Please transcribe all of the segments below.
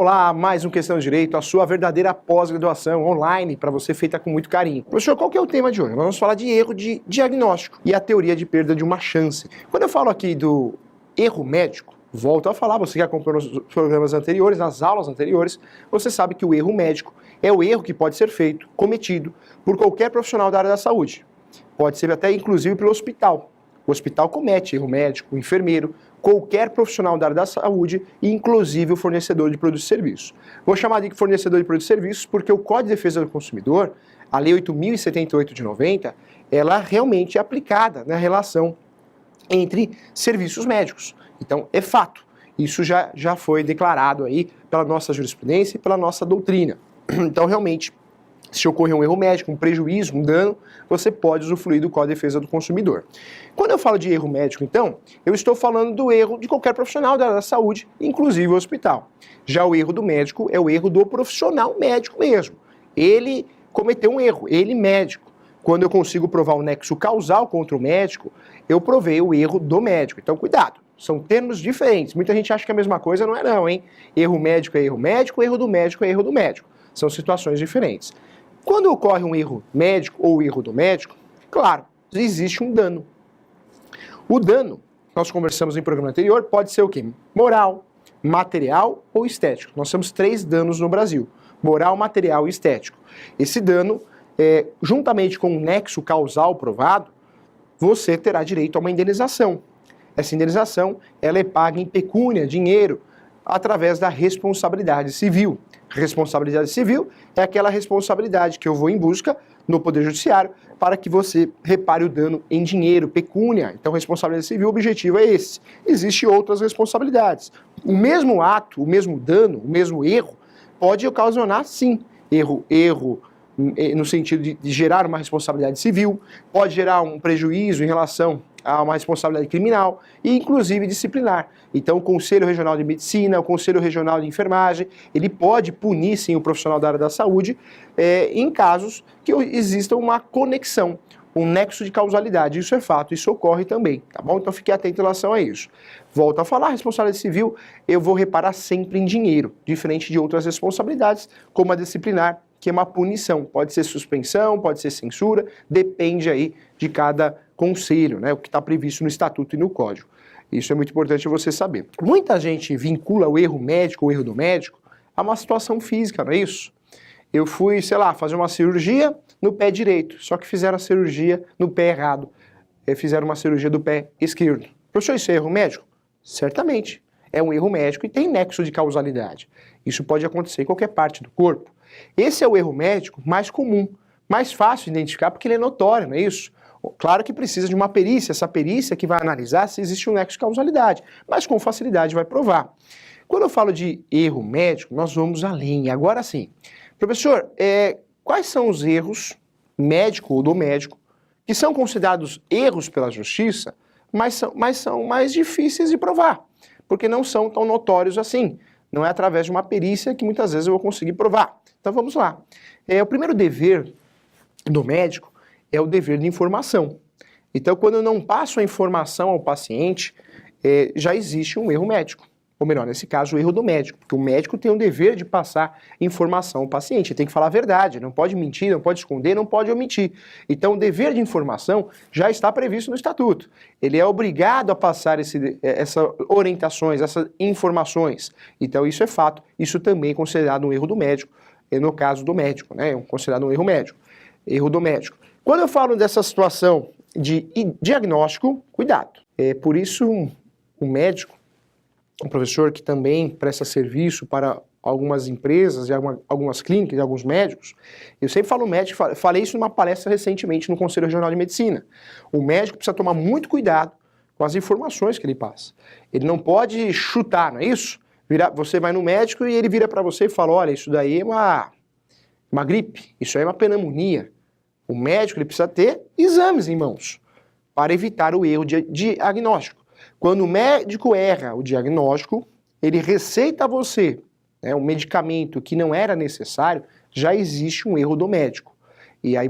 Olá, mais um Questão de Direito, a sua verdadeira pós-graduação online para você feita com muito carinho. Professor, qual que é o tema de hoje? Nós vamos falar de erro de diagnóstico e a teoria de perda de uma chance. Quando eu falo aqui do erro médico, volto a falar, você que acompanhou nos programas anteriores, nas aulas anteriores, você sabe que o erro médico é o erro que pode ser feito, cometido por qualquer profissional da área da saúde. Pode ser até inclusive pelo hospital. O hospital comete erro médico, o enfermeiro, qualquer profissional da área da saúde, inclusive o fornecedor de produtos e serviços. Vou chamar de fornecedor de produtos e serviços porque o Código de Defesa do Consumidor, a Lei 8.078 de 90, ela realmente é aplicada na relação entre serviços médicos. Então, é fato. Isso já foi declarado aí pela nossa jurisprudência e pela nossa doutrina. Então, realmente, se ocorrer um erro médico, um prejuízo, um dano, você pode usufruir do Código de Defesa do Consumidor. Quando eu falo de erro médico, então, eu estou falando do erro de qualquer profissional da área da saúde, inclusive o hospital. Já o erro do médico é o erro do profissional médico mesmo. Ele cometeu um erro, ele médico. Quando eu consigo provar o nexo causal contra o médico, eu provei o erro do médico. Então, cuidado, são termos diferentes. Muita gente acha que é a mesma coisa, não é não, hein? Erro médico é erro médico, erro do médico é erro do médico. São situações diferentes. Quando ocorre um erro médico ou erro do médico, claro, existe um dano. O dano, nós conversamos em programa anterior, pode ser o quê? Moral, material ou estético. Nós temos 3 danos no Brasil: moral, material e estético. Esse dano, juntamente com um nexo causal provado, você terá direito a uma indenização. Essa indenização, ela é paga em pecúnia, dinheiro, através da responsabilidade civil. Responsabilidade civil é aquela responsabilidade que eu vou em busca no Poder Judiciário para que você repare o dano em dinheiro, pecúnia. Então, responsabilidade civil, o objetivo é esse. Existem outras responsabilidades. O mesmo ato, o mesmo dano, o mesmo erro, pode ocasionar, sim, erro no sentido de gerar uma responsabilidade civil, pode gerar um prejuízo em relação a uma responsabilidade criminal e, inclusive, disciplinar. Então, o Conselho Regional de Medicina, o Conselho Regional de Enfermagem, ele pode punir, sim, o profissional da área da saúde em casos que exista uma conexão, um nexo de causalidade. Isso é fato, isso ocorre também, tá bom? Então, fique atento em relação a isso. Volto a falar, responsabilidade civil, eu vou reparar sempre em dinheiro, diferente de outras responsabilidades, como a disciplinar, que é uma punição. Pode ser suspensão, pode ser censura, depende aí de cada conselho, né? O que está previsto no Estatuto e no Código. Isso é muito importante você saber. Muita gente vincula o erro médico, o erro do médico, a uma situação física, não é isso? Eu fui, sei lá, fazer uma cirurgia no pé direito, só que fizeram a cirurgia no pé errado. Fizeram uma cirurgia do pé esquerdo. Professor, isso é erro médico? Certamente. É um erro médico e tem nexo de causalidade. Isso pode acontecer em qualquer parte do corpo. Esse é o erro médico mais comum, mais fácil de identificar porque ele é notório, não é isso? Claro que precisa de uma perícia, essa perícia que vai analisar se existe um nexo de causalidade, mas com facilidade vai provar. Quando eu falo de erro médico, nós vamos além. Agora sim, professor, quais são os erros médico ou do médico que são considerados erros pela justiça, mas são mais difíceis de provar, porque não são tão notórios assim. Não é através de uma perícia que muitas vezes eu vou conseguir provar. Então vamos lá. O primeiro dever do médico é o dever de informação. Então, quando eu não passo a informação ao paciente, já existe um erro médico. Ou melhor, nesse caso, o erro do médico, porque o médico tem o dever de passar informação ao paciente, ele tem que falar a verdade, não pode mentir, não pode esconder, não pode omitir. Então, o dever de informação já está previsto no Estatuto. Ele é obrigado a passar essas orientações, essas informações. Então, isso é fato, isso também é considerado um erro do médico, no caso do médico, né? É considerado um erro médico, erro do médico. Quando eu falo dessa situação de diagnóstico, cuidado. Por isso, o médico, um professor que também presta serviço para algumas empresas e algumas clínicas e alguns médicos, eu sempre falo médico, falei isso numa palestra recentemente no Conselho Regional de Medicina. O médico precisa tomar muito cuidado com as informações que ele passa. Ele não pode chutar, não é isso? Você vai no médico e ele vira para você e fala, olha, isso daí é uma gripe, isso aí é uma pneumonia. O médico ele precisa ter exames em mãos para evitar o erro de diagnóstico. Quando o médico erra o diagnóstico, ele receita a você um medicamento que não era necessário, já existe um erro do médico. E aí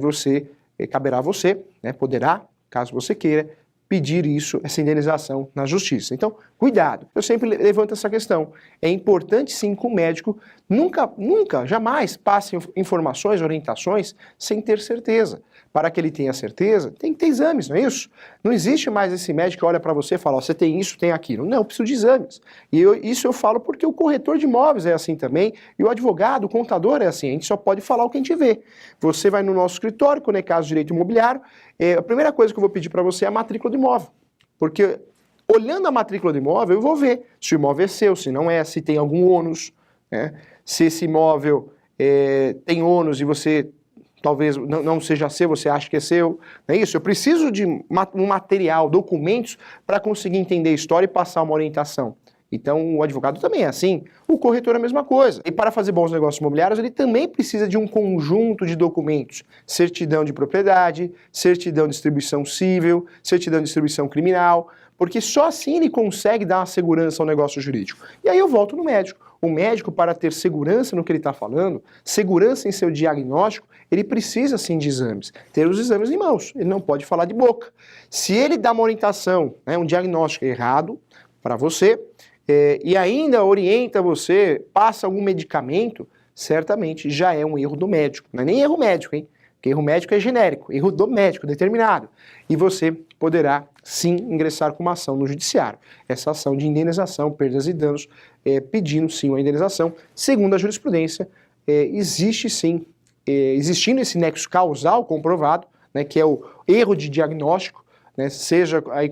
caberá a você, poderá, caso você queira, pedir isso, essa indenização na justiça. Então, cuidado. Eu sempre levanto essa questão. É importante sim que o médico nunca, jamais passe informações, orientações sem ter certeza. Para que ele tenha certeza, tem que ter exames, não é isso? Não existe mais esse médico que olha para você e fala, você tem isso, tem aquilo. Não, eu preciso de exames. E isso eu falo porque o corretor de imóveis é assim também, e o advogado, o contador é assim. A gente só pode falar o que a gente vê. Você vai no nosso escritório, quando é caso de direito imobiliário, a primeira coisa que eu vou pedir para você é a matrícula do imóvel. Porque olhando a matrícula do imóvel, eu vou ver se o imóvel é seu, se não é, se tem algum ônus, né? Se esse imóvel tem ônus e você talvez não seja seu, você acha que é seu, não é isso? Eu preciso de um material, documentos, para conseguir entender a história e passar uma orientação. Então, o advogado também é assim, o corretor é a mesma coisa. E para fazer bons negócios imobiliários, ele também precisa de um conjunto de documentos. Certidão de propriedade, certidão de distribuição civil, certidão de distribuição criminal, porque só assim ele consegue dar uma segurança ao negócio jurídico. E aí eu volto no médico. O médico, para ter segurança no que ele está falando, segurança em seu diagnóstico, ele precisa sim de exames, ter os exames em mãos, ele não pode falar de boca. Se ele dá uma orientação, um diagnóstico errado para você, e ainda orienta você, passa algum medicamento, certamente já é um erro do médico. Não é nem erro médico, hein? Porque erro médico é genérico, erro do médico determinado. E você poderá sim ingressar com uma ação no judiciário. Essa ação de indenização, perdas e danos, pedindo sim uma indenização. Segundo a jurisprudência, existe sim, existindo esse nexo causal comprovado, né, que é o erro de diagnóstico, né, seja aí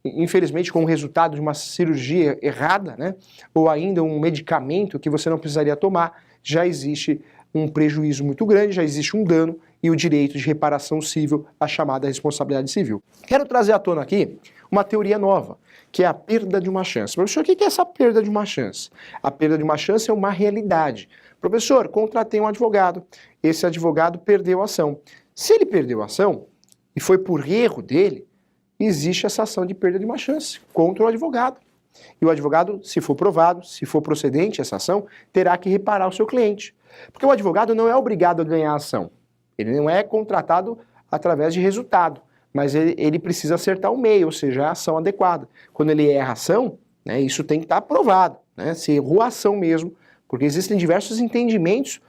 infelizmente com o resultado de uma cirurgia errada, né, ou ainda um medicamento que você não precisaria tomar, já existe um prejuízo muito grande, já existe um dano e o direito de reparação civil, a chamada responsabilidade civil. Quero trazer à tona aqui uma teoria nova, que é a perda de uma chance. Professor, o que é essa perda de uma chance? A perda de uma chance é uma realidade. Professor, contratei um advogado, esse advogado perdeu a ação. Se ele perdeu a ação, e foi por erro dele, existe essa ação de perda de uma chance contra o advogado. E o advogado, se for provado, se for procedente essa ação, terá que reparar o seu cliente. Porque o advogado não é obrigado a ganhar a ação. Ele não é contratado através de resultado, mas ele precisa acertar o meio, ou seja, a ação adequada. Quando ele erra a ação, né, isso tem que estar provado, né, se errou a ação mesmo, porque existem diversos entendimentos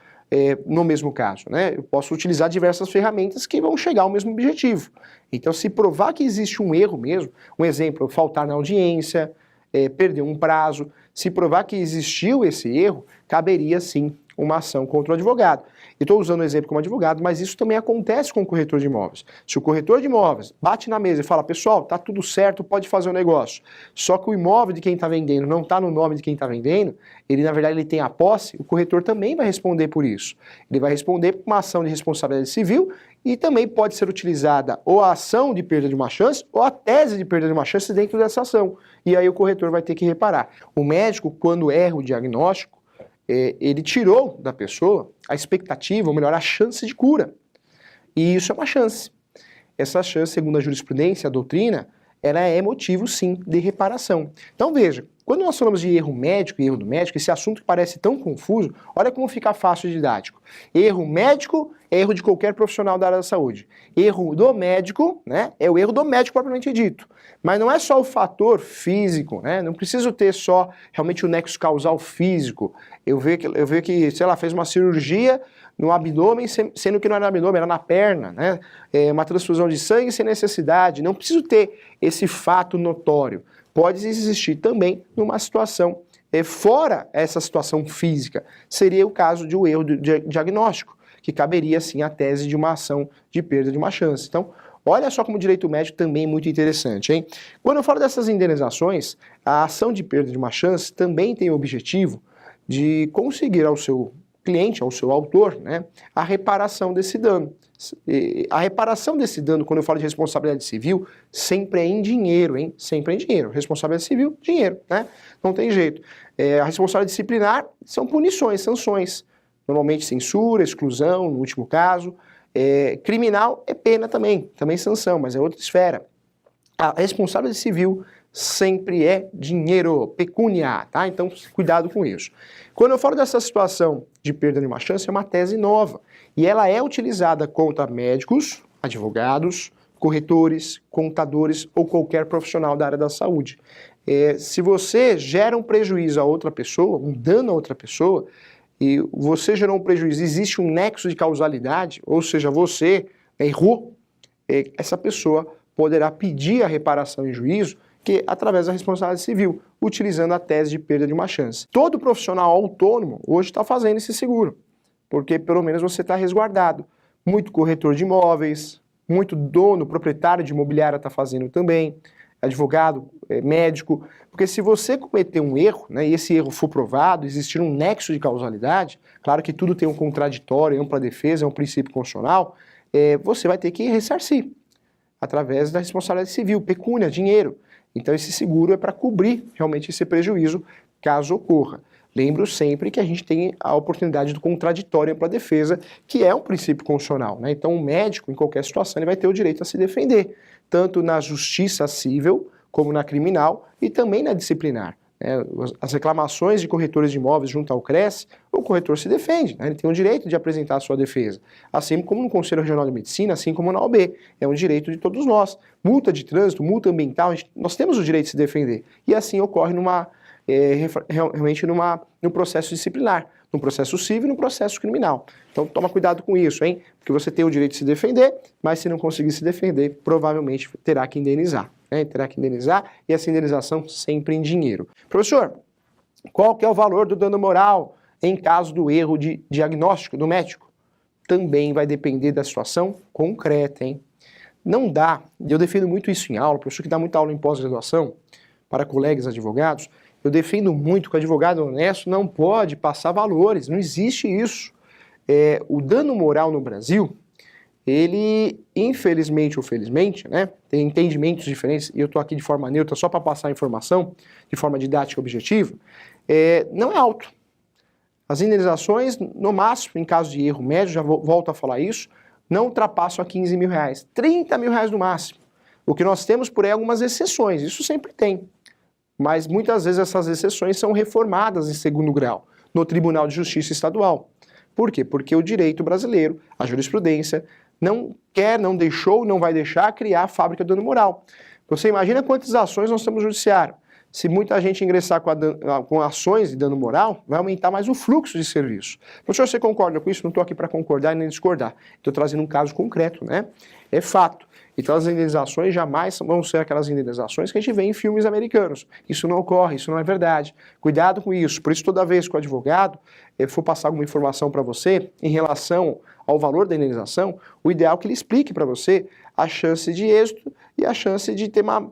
no mesmo caso. Né? Eu posso utilizar diversas ferramentas que vão chegar ao mesmo objetivo. Então, se provar que existe um erro mesmo, um exemplo, faltar na audiência, perder um prazo, se provar que existiu esse erro, caberia sim uma ação contra o advogado. E estou usando o exemplo como advogado, mas isso também acontece com o corretor de imóveis. Se o corretor de imóveis bate na mesa e fala, pessoal, tá tudo certo, pode fazer o negócio, só que o imóvel de quem está vendendo não está no nome de quem está vendendo, ele na verdade ele tem a posse, o corretor também vai responder por isso. Ele vai responder por uma ação de responsabilidade civil e também pode ser utilizada ou a ação de perda de uma chance ou a tese de perda de uma chance dentro dessa ação. E aí o corretor vai ter que reparar. O médico, quando erra o diagnóstico, ele tirou da pessoa a expectativa, ou melhor, a chance de cura. E isso é uma chance. Essa chance, segundo a jurisprudência, a doutrina, ela é motivo, sim, de reparação. Então veja, quando nós falamos de erro médico e erro do médico, esse assunto que parece tão confuso, olha como fica fácil e didático. Erro médico é erro de qualquer profissional da área da saúde. Erro do médico, né, é o erro do médico propriamente dito. Mas não é só o fator físico, né? Não preciso ter só realmente o nexo causal físico. Eu vejo que, sei lá, fez uma cirurgia no abdômen, sendo que não era no abdômen, era na perna, né? Uma transfusão de sangue sem necessidade. Não preciso ter esse fato notório. Pode existir também numa situação fora essa situação física. Seria o caso de um erro de diagnóstico, que caberia sim a tese de uma ação de perda de uma chance. Então, olha só como o direito médico também é muito interessante, hein? Quando eu falo dessas indenizações, a ação de perda de uma chance também tem o objetivo de conseguir ao seu cliente, ao seu autor, né, a reparação desse dano. A reparação desse dano, quando eu falo de responsabilidade civil, sempre é em dinheiro, hein? Sempre é em dinheiro. Responsabilidade civil, dinheiro, né? Não tem jeito. A responsabilidade disciplinar são punições, sanções. Normalmente censura, exclusão, no último caso. Criminal é pena também sanção, mas é outra esfera. A responsabilidade civil sempre é dinheiro, pecúnia, tá? Então, cuidado com isso. Quando eu falo dessa situação de perda de uma chance, é uma tese nova. E ela é utilizada contra médicos, advogados, corretores, contadores ou qualquer profissional da área da saúde. Se você gera um prejuízo a outra pessoa, um dano a outra pessoa, e você gerou um prejuízo, existe um nexo de causalidade, ou seja, você errou, essa pessoa poderá pedir a reparação em juízo, que através da responsabilidade civil, utilizando a tese de perda de uma chance. Todo profissional autônomo hoje está fazendo esse seguro, porque pelo menos você está resguardado. Muito corretor de imóveis, muito dono, proprietário de imobiliária está fazendo também, advogado, médico, porque se você cometer um erro, né, e esse erro for provado, existir um nexo de causalidade, claro que tudo tem um contraditório, ampla defesa, é um princípio constitucional, você vai ter que ressarcir, através da responsabilidade civil, pecúnia, dinheiro. Então esse seguro é para cobrir realmente esse prejuízo, caso ocorra. Lembro sempre que a gente tem a oportunidade do contraditório para a defesa, que é um princípio constitucional, né? Então o médico, em qualquer situação, ele vai ter o direito a se defender, tanto na justiça civil, como na criminal e também na disciplinar. As reclamações de corretores de imóveis junto ao CRES, o corretor se defende, né? Ele tem o direito de apresentar a sua defesa, assim como no Conselho Regional de Medicina, assim como na OAB, é um direito de todos nós. Multa de trânsito, multa ambiental, nós temos o direito de se defender, e assim ocorre realmente no processo disciplinar, no processo civil e no processo criminal. Então toma cuidado com isso, hein? Porque você tem o direito de se defender, mas se não conseguir se defender, provavelmente terá que indenizar. Terá que indenizar, e essa indenização sempre em dinheiro. Professor, qual que é o valor do dano moral em caso do erro de diagnóstico do médico? Também vai depender da situação concreta, hein? Não dá, e eu defendo muito isso em aula, professor que dá muita aula em pós-graduação, para colegas advogados, eu defendo muito que o advogado honesto não pode passar valores, não existe isso. O dano moral no Brasil, ele, infelizmente ou felizmente, né, tem entendimentos diferentes, e eu estou aqui de forma neutra só para passar a informação, de forma didática e objetiva, não é alto. As indenizações, no máximo, em caso de erro médio, já volto a falar isso, não ultrapassam a 15 mil reais, 30 mil reais no máximo. O que nós temos por aí é algumas exceções, isso sempre tem. Mas muitas vezes essas exceções são reformadas em segundo grau, no Tribunal de Justiça Estadual. Por quê? Porque o direito brasileiro, a jurisprudência, não quer, não deixou, não vai deixar criar a fábrica do dano moral. Você imagina quantas ações nós temos no judiciário. Se muita gente ingressar com ações de dano moral, vai aumentar mais o fluxo de serviço. Professor, você concorda com isso? Não estou aqui para concordar nem discordar. Estou trazendo um caso concreto, né? É fato. Então as indenizações jamais vão ser aquelas indenizações que a gente vê em filmes americanos. Isso não ocorre, isso não é verdade. Cuidado com isso. Por isso, toda vez que o advogado for passar alguma informação para você em relação ao valor da indenização, o ideal é que ele explique para você a chance de êxito e a chance de ter uma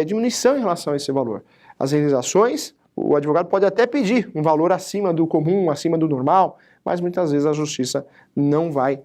diminuição em relação a esse valor. As indenizações, o advogado pode até pedir um valor acima do comum, acima do normal, mas muitas vezes a justiça não vai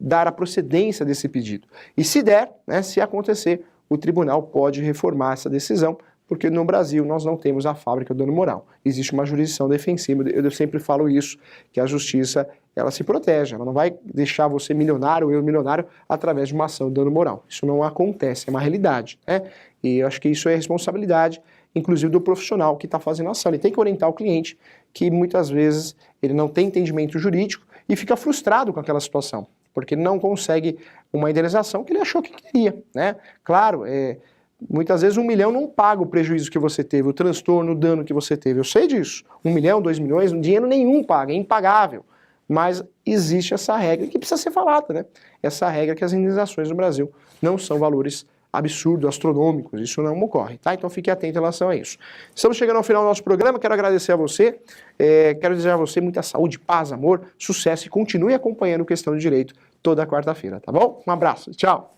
dar a procedência desse pedido. E se der, né, se acontecer, o tribunal pode reformar essa decisão, porque no Brasil nós não temos a fábrica do dano moral. Existe uma jurisdição defensiva, eu sempre falo isso, que a justiça ela se protege, ela não vai deixar você milionário ou eu milionário através de uma ação de dano moral. Isso não acontece, é uma realidade, né? E eu acho que isso é responsabilidade, inclusive do profissional que está fazendo a ação. Ele tem que orientar o cliente, que muitas vezes ele não tem entendimento jurídico e fica frustrado com aquela situação, porque ele não consegue uma indenização que ele achou que queria, né? Claro, muitas vezes 1 milhão não paga o prejuízo que você teve, o transtorno, o dano que você teve. Eu sei disso. 1 milhão, 2 milhões, dinheiro nenhum paga, é impagável. Mas existe essa regra que precisa ser falada, né? Essa regra que as indenizações no Brasil não são valores absurdos, astronômicos, isso não ocorre, tá? Então fique atento em relação a isso. Estamos chegando ao final do nosso programa, quero agradecer a você, quero desejar a você muita saúde, paz, amor, sucesso e continue acompanhando Questão de Direito toda quarta-feira, tá bom? Um abraço, tchau!